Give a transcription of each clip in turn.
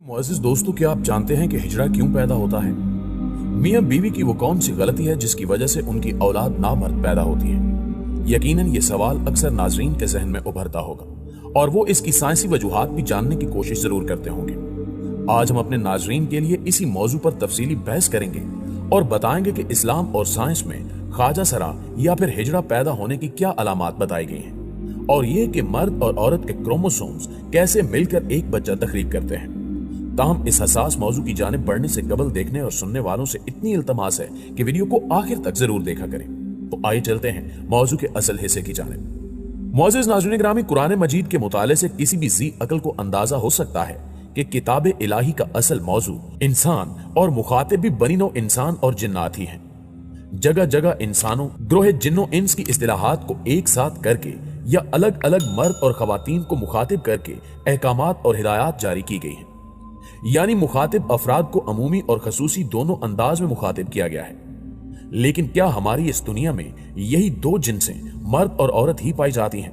मुअज़्ज़िज़ दोस्तों, क्या आप जानते हैं कि हिजड़ा क्यों पैदा होता है? मियाँ बीवी की वो कौन सी गलती है जिसकी वजह से उनकी औलाद नामर्द पैदा होती है? यकीनन ये सवाल अक्सर नाज़रीन के ज़हन में उभरता होगा और वो इसकी साइंसी वजूहात भी जानने की कोशिश जरूर करते होंगे। आज हम अपने नाज़रीन के लिए इसी मौजू पर तफसीली बहस करेंगे और बताएंगे कि इस्लाम और साइंस में ख्वाजा सरा या फिर हिजड़ा पैदा होने की क्या अलामात बताई गई हैं और ये कि मर्द और औरत के क्रोमोसोम्स कैसे मिलकर एक बच्चा तख्लीक करते हैं। ताहम इस हसास मौजू की जानिब बढ़ने से कबल देखने और सुनने वालों से इतनी इल्तमास है कि वीडियो को आखिर तक जरूर देखा करें। तो आइए चलते हैं मौजू के असल हिस्से की जानिब। मुअज़्ज़िज़ नाज़रीन ग्रामी, कुरान मजीद के मुताले से किसी भी ज़ी अकल को अंदाजा हो सकता है कि किताब इलाही का असल मौजू इंसान और मुखातिब भी बनी नौ इंसान और जिन्नात ही हैं। जगह जगह इंसानों, ग्रोह जिन्नों इंस की इस्तिलाहात को एक साथ करके या अलग अलग मर्द और खवातीन को मुखातिब करके अहकामात और हिदायत जारी की गई हैं। यानी मुखातिब अफराद को अमूमी और खसूसी दोनों अंदाज में मुखातिब किया गया है। लेकिन क्या हमारी इस दुनिया में यही दो जिनसें मर्द और औरत ही पाई जाती हैं?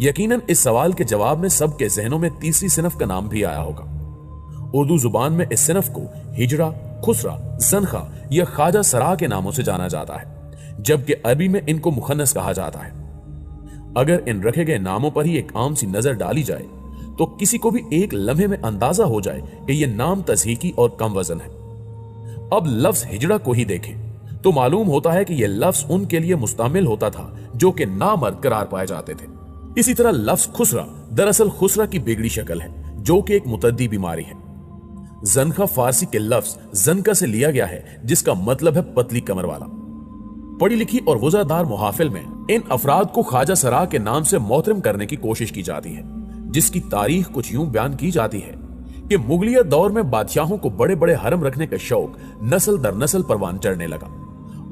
यकीनन इस सवाल के जवाब में सबके जहनों में तीसरी सिनफ का नाम भी आया होगा। उर्दू जुबान में इस सिनफ को हिजड़ा, खुसरा, ज़नखा या ख्वाजा सरा के नामों से जाना जाता है, जबकि अरबी में इनको मुखन्नस कहा जाता है। अगर इन रखे गए नामों पर ही एक आम सी नजर डाली जाए तो किसी को भी एक लम्हे में अंदाजा हो जाए कि यह नाम तज़हीकी और कम वजन है। अब लफ्ज हिजड़ा को ही देखें तो मालूम होता है कि यह लफ्ज उनके लिए मुस्तमिल होता था जो कि नामर्द करार पाए जाते थे। इसी तरह लफ्ज खुसरा दरअसल खुसरा की बिगड़ी शक्ल है जो कि एक मुतद्दी बीमारी है। ज़नखा फारसी के लफ्ज ज़नका से लिया गया है जिसका मतलब है पतली कमर वाला। पढ़ी लिखी और वज़ादार मुहाफिल में इन अफराद को ख्वाजा सरा के नाम से मोहतरम करने की कोशिश की जाती है, जिसकी तारीख कुछ यूं बयान की जाती है कि मुगलिया दौर में बादशाहों को बड़े बड़े हरम रखने का शौक नस्ल दर नस्ल परवान चढ़ने लगा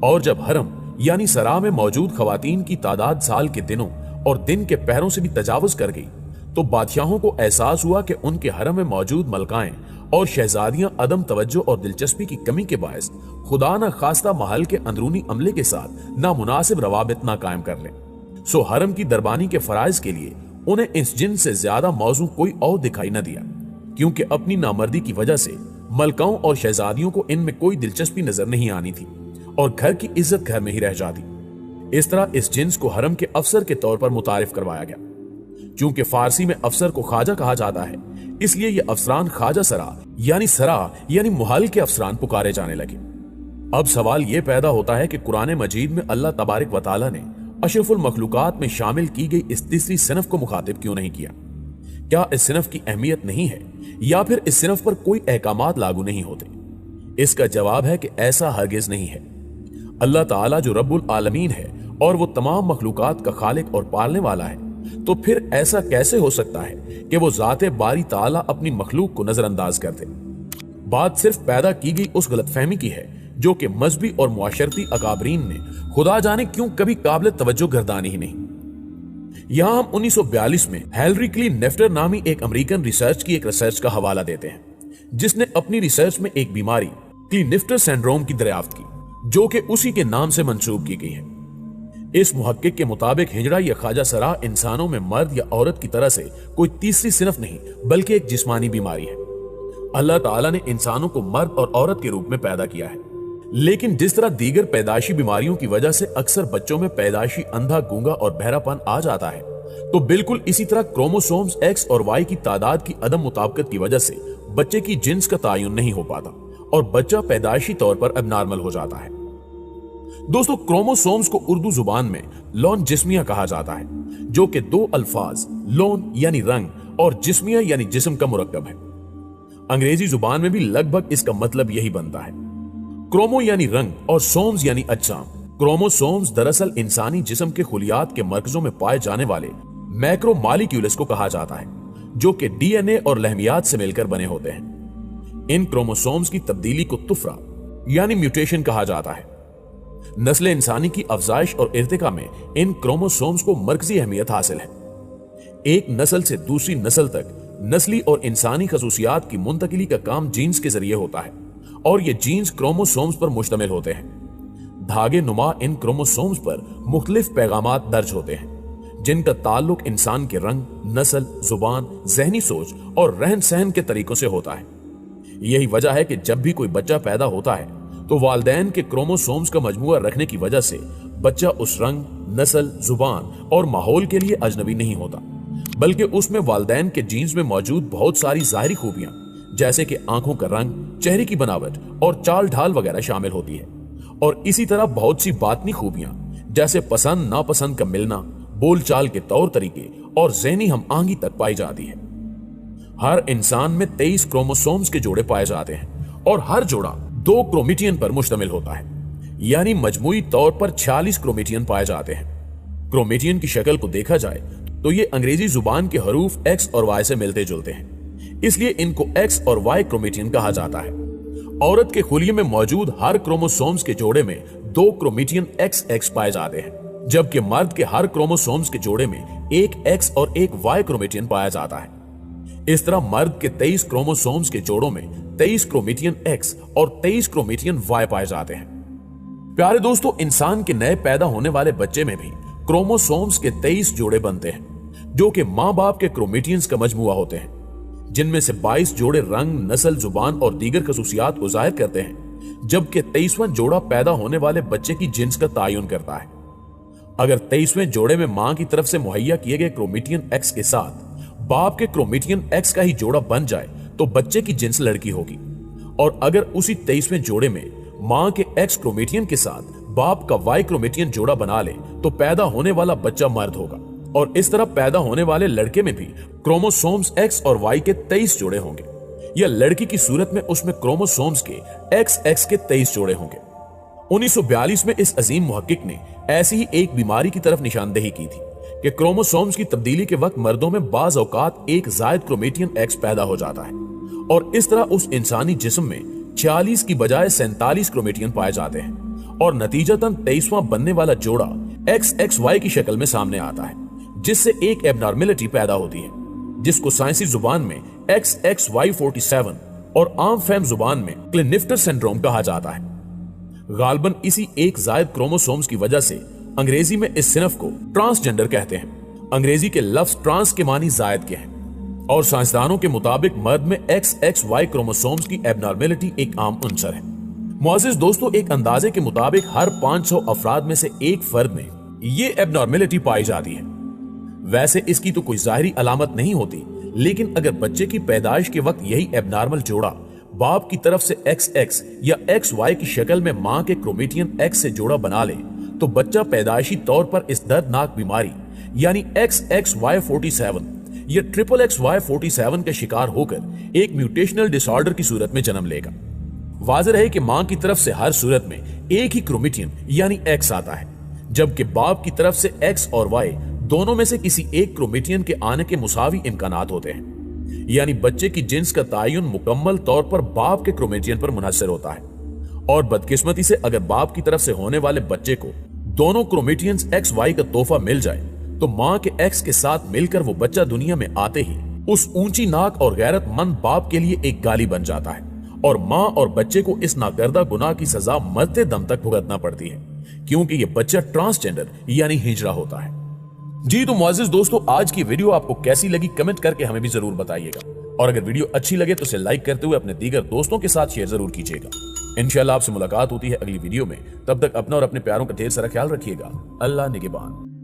और जब हरम यानी सरा में मौजूद खवातीन की तादाद साल के दिनों और दिन के पहरों से भी तजावुज कर गई तो बादशाहों को एहसास हुआ कि उनके हरम में मौजूद मलकाएं और शहजादियां अदम तवज्जो और दिलचस्पी की कमी के बायस खुदा न खास्ता महल के अंदरूनी अमले के साथ नामुनासिब रवाबित ना कायम कर लें। सो हरम की दरबानी के फराइज के लिए उन्हें इस जिन से ज्यादा मौजू कोई और दिखाई न दिया, क्योंकि अपनी नामर्दी की वजह से मलकाओं और शहजादियों को इनमें कोई दिलचस्पी नजर नहीं आनी थी और घर की इज्जत घर में ही रह जाती। इस तरह इस जिन्स को हरम के अफसर के तौर पर मुतारिफ करवाया गया। चूंकि फारसी में अफसर को ख्वाजा कहा जाता है, इसलिए ये अफसरान ख्वाजा सरा यानी मुहल के अफसरान पुकारे जाने लगे। अब सवाल ये पैदा होता है कि कुरान मजीद में अल्लाह तबारक व तआला ने अशरफुल मखलूकात में शामिल की गई इस तीसरी सिनफ को मुखातिब क्यों नहीं किया? क्या इस सिनफ की अहमियत नहीं है या फिर इस सिनफ पर कोई अहकामात लागू नहीं होते? इसका जवाब है कि ऐसा हरगिज नहीं है। अल्लाह ताला जो रब्बुल आलमीन है और वो तमाम मखलूकात का खालिक और पालने वाला है, तो फिर ऐसा कैसे हो सकता है कि वो ज़ाते बारी ताला अपनी मखलूक को नजरअंदाज कर दे? बात सिर्फ पैदा की गई उस गलतफहमी की है जो कि मजहबी और मुआशरती अकाबरीन ने खुदा जाने क्यों कभी काबिल तवज्जो गर्दानी ही नहीं। यहां हम 1942 में हेनरी क्लीनेफ्टर नामी एक अमेरिकन रिसर्च की एक रिसर्च का हवाला देते हैं, जिसने अपनी रिसर्च में एक बीमारी क्लीनेफ्टर सिंड्रोम की दरियाफ्त की जो कि उसी के नाम से मंसूब की गई है। इस मुहक्किक के मुताबिक हिजड़ा या ख्वाजा सरा इंसानों में मर्द या औरत की तरह से कोई तीसरी सिनफ नहीं बल्कि एक जिस्मानी बीमारी है। अल्लाह ताला ने इंसानों को मर्द और औरत के रूप में पैदा किया है, लेकिन जिस तरह दीगर पैदाइशी बीमारियों की वजह से अक्सर बच्चों में पैदाइशी अंधा, गूंगा और बहरापन आ जाता है, तो बिल्कुल इसी तरह क्रोमोसोम्स एक्स और वाई की तादाद की अदम मुताबिकत की वजह से बच्चे की जिन्स का तायुन नहीं हो पाता और बच्चा पैदाइशी तौर पर एबनॉर्मल हो जाता है। दोस्तों, क्रोमोसोम्स को उर्दू जुबान में लौन जिस्मिया कहा जाता है, जो कि दो अल्फाज लौन यानी रंग और जिस्मिया यानी जिस्म का मुरक्कब है। अंग्रेजी जुबान में भी लगभग इसका मतलब यही बनता है। क्रोमो यानी रंग और सोम्स यानी अज्जाम। क्रोमोसोम्स दरअसल इंसानी जिस्म के खुलियात के मरकजों में पाए जाने वाले मैक्रोमॉलिक्यूल्स को कहा जाता है, जो कि डीएनए और लहमियात से मिलकर बने होते हैं। इन क्रोमोसोम्स की तब्दीली को तुफरा यानी म्यूटेशन कहा जाता है। नस्ल इंसानी की अफजाइश और इर्तिका में इन क्रोमोसोम्स को मरकजी अहमियत हासिल है। एक नस्ल से दूसरी नस्ल तक नस्ली और इंसानी खसूसियात की मुंतकिली का काम जीन्स के जरिए होता है और ये जीन्स क्रोमोसोम्स पर मुश्तमिल होते हैं। धागे नुमा इन क्रोमोसोम्स पर मुख्तलिफ पैगामात दर्ज होते हैं, जिनका ताल्लुक इंसान के रंग, नस्ल, जुबान, जहनी सोच और रहन सहन के तरीकों से होता है। यही वजह है कि जब भी कोई बच्चा पैदा होता है तो वालिदैन के क्रोमोसोम्स का मजमूआ रखने की वजह से बच्चा उस रंग, नस्ल, जुबान और माहौल के लिए अजनबी नहीं होता, बल्कि उसमें वालिदैन के जीन्स में मौजूद बहुत सारी ज़ाहिरी खूबियां जैसे कि आंखों का रंग, चेहरे की बनावट और चाल ढाल वगैरह शामिल होती है। और इसी तरह बहुत सी बातनी खूबियां जैसे पसंद नापसंद का मिलना, बोलचाल के तौर तरीके और ज़हनी हम आंगी तक पाई जाती है। हर इंसान में 23 क्रोमोसोम्स के जोड़े पाए जाते हैं और हर जोड़ा 2 क्रोमेटियन पर मुश्तमिल होता है, यानी मजमूई तौर पर 46 क्रोमेटियन पाए जाते हैं। क्रोमेटियन की शक्ल को देखा जाए तो ये अंग्रेजी जुबान के हरूफ X और Y से मिलते जुलते हैं, इसलिए इनको X और Y क्रोमेटियन कहा जाता है। औरत के खुलिये में मौजूद हर क्रोमोसोम्स के जोड़े में 2 क्रोमेटियन XX पाए जाते हैं, जबकि मर्द के हर क्रोमोसोम्स के जोड़े में एक X और एक Y क्रोमेटियन पाया जाता है। इस तरह मर्द के 23 क्रोमोसोम्स के जोड़ों में 23 क्रोमेटियन X और 23 क्रोमेटियन Y पाए जाते हैं। प्यारे दोस्तों, इंसान के नए पैदा होने वाले बच्चे में भी क्रोमोसोम्स के 23 जोड़े बनते हैं, जो कि मां बाप के क्रोमेटियंस का मजमूआ होते हैं, जिनमें से 22 जोड़े रंग, नस्ल, जुबान और दीगर खसूसियात को जाहिर करते हैं, जबकि 23वां जोड़ा पैदा होने वाले बच्चे की जिन्स का तयन करता है। अगर 23वें जोड़े में मां की तरफ से मुहैया किए गए क्रोमेटियन X के साथ बाप के क्रोमेटियन X का ही जोड़ा बन जाए तो बच्चे की जिन्स लड़की होगी, और अगर उसी 23वें जोड़े में मां के X क्रोमेटियन के साथ बाप का Y क्रोमेटियन जोड़ा बना ले तो पैदा होने वाला बच्चा मर्द होगा। और इस तरह पैदा होने वाले लड़के में भी क्रोमोसोम्स X और Y के 23 जोड़े होंगे, या लड़की की सूरत में उसमें क्रोमोसोम्स के XX के 23 जोड़े होंगे। 1942 में इस अजीम मुहक्किक ने ऐसी ही एक बीमारी की तरफ निशानदेही की थी कि क्रोमोसोम्स की तब्दीली के वक्त मर्दों में बाज औकात एक जायद क्रोमेटियन X पैदा हो जाता है, और इस तरह उस इंसानी जिस्म में 46 की बजाय 47 क्रोमेटियन पाए जाते हैं, और नतीजतन 23वां बनने वाला जोड़ा XXY की शक्ल में सामने आता है, जिससे एक एबनॉर्मेलिटी पैदा होती है, जिसको साइंसी जुबान में XXY47 और आम फहम जुबान में क्लिनिफ्टर सिंड्रोम कहा जाता है। गालबन इसी एक जायद क्रोमोसोम्स की वजह से अंग्रेजी में इस सिनफ को ट्रांसजेंडर कहते हैं। अंग्रेजी के लफ्ज ट्रांस के मानी जायद के हैं, और साइंसदानों के मुताबिक मर्द में XXY क्रोमोसोम्स की एबनॉर्मेलिटी एक आम अंसर है। मुअज़्ज़िज़ दोस्तों, एक अंदाजे के मुताबिक हर 500 अफराद में से एक फर्द में ये एबनॉर्मेलिटी पाई जाती है। वैसे इसकी तो कोई ज़ाहिरी अलामत नहीं होती, लेकिन अगर बच्चे की पैदाइश के वक्त यही एबनॉर्मल जोड़ा बाप की तरफ से XX या XY की शक्ल में मां के क्रोमेटियन X से जोड़ा बना ले तो बच्चा पैदाइशी तौर पर इस दर्दनाक बीमारी यानी XXY47 या XXY47 का शिकार होकर एक म्यूटेशनल डिसऑर्डर की सूरत में जन्म लेगा। वाज़ेह है कि मां की तरफ से हर सूरत में एक ही क्रोमेटियन यानी X आता है, जबकि बाप की तरफ से X और Y दोनों में से किसी एक क्रोमेटियन के आने के मुसावी इम्कानात होते हैं, यानी बच्चे की जिन्स का तयन मुकम्मल तौर पर बाप के क्रोमेटियन पर मुनहसर होता है। और बदकिस्मती से अगर बाप की तरफ से होने वाले बच्चे को दोनों क्रोमेटियंस XY का तोहफा मिल जाए तो मां के X के साथ मिलकर वो बच्चा दुनिया में आते ही उस ऊंची नाक और गैरतमंद बाप के लिए एक गाली बन जाता है, और मां और बच्चे को इस नाकर्दा गुनाह की सजा मरते दम तक भुगतना पड़ती है, क्योंकि ये बच्चा ट्रांसजेंडर यानी हिजड़ा होता है। जी तो मुअज़्ज़िज़ दोस्तों, आज की वीडियो आपको कैसी लगी कमेंट करके हमें भी जरूर बताइएगा, और अगर वीडियो अच्छी लगे तो इसे लाइक करते हुए अपने दीगर दोस्तों के साथ शेयर जरूर कीजिएगा। इंशाल्लाह आपसे मुलाकात होती है अगली वीडियो में, तब तक अपना और अपने प्यारों का ढेर सारा ख्याल रखिएगा। अल्लाह निगहबान।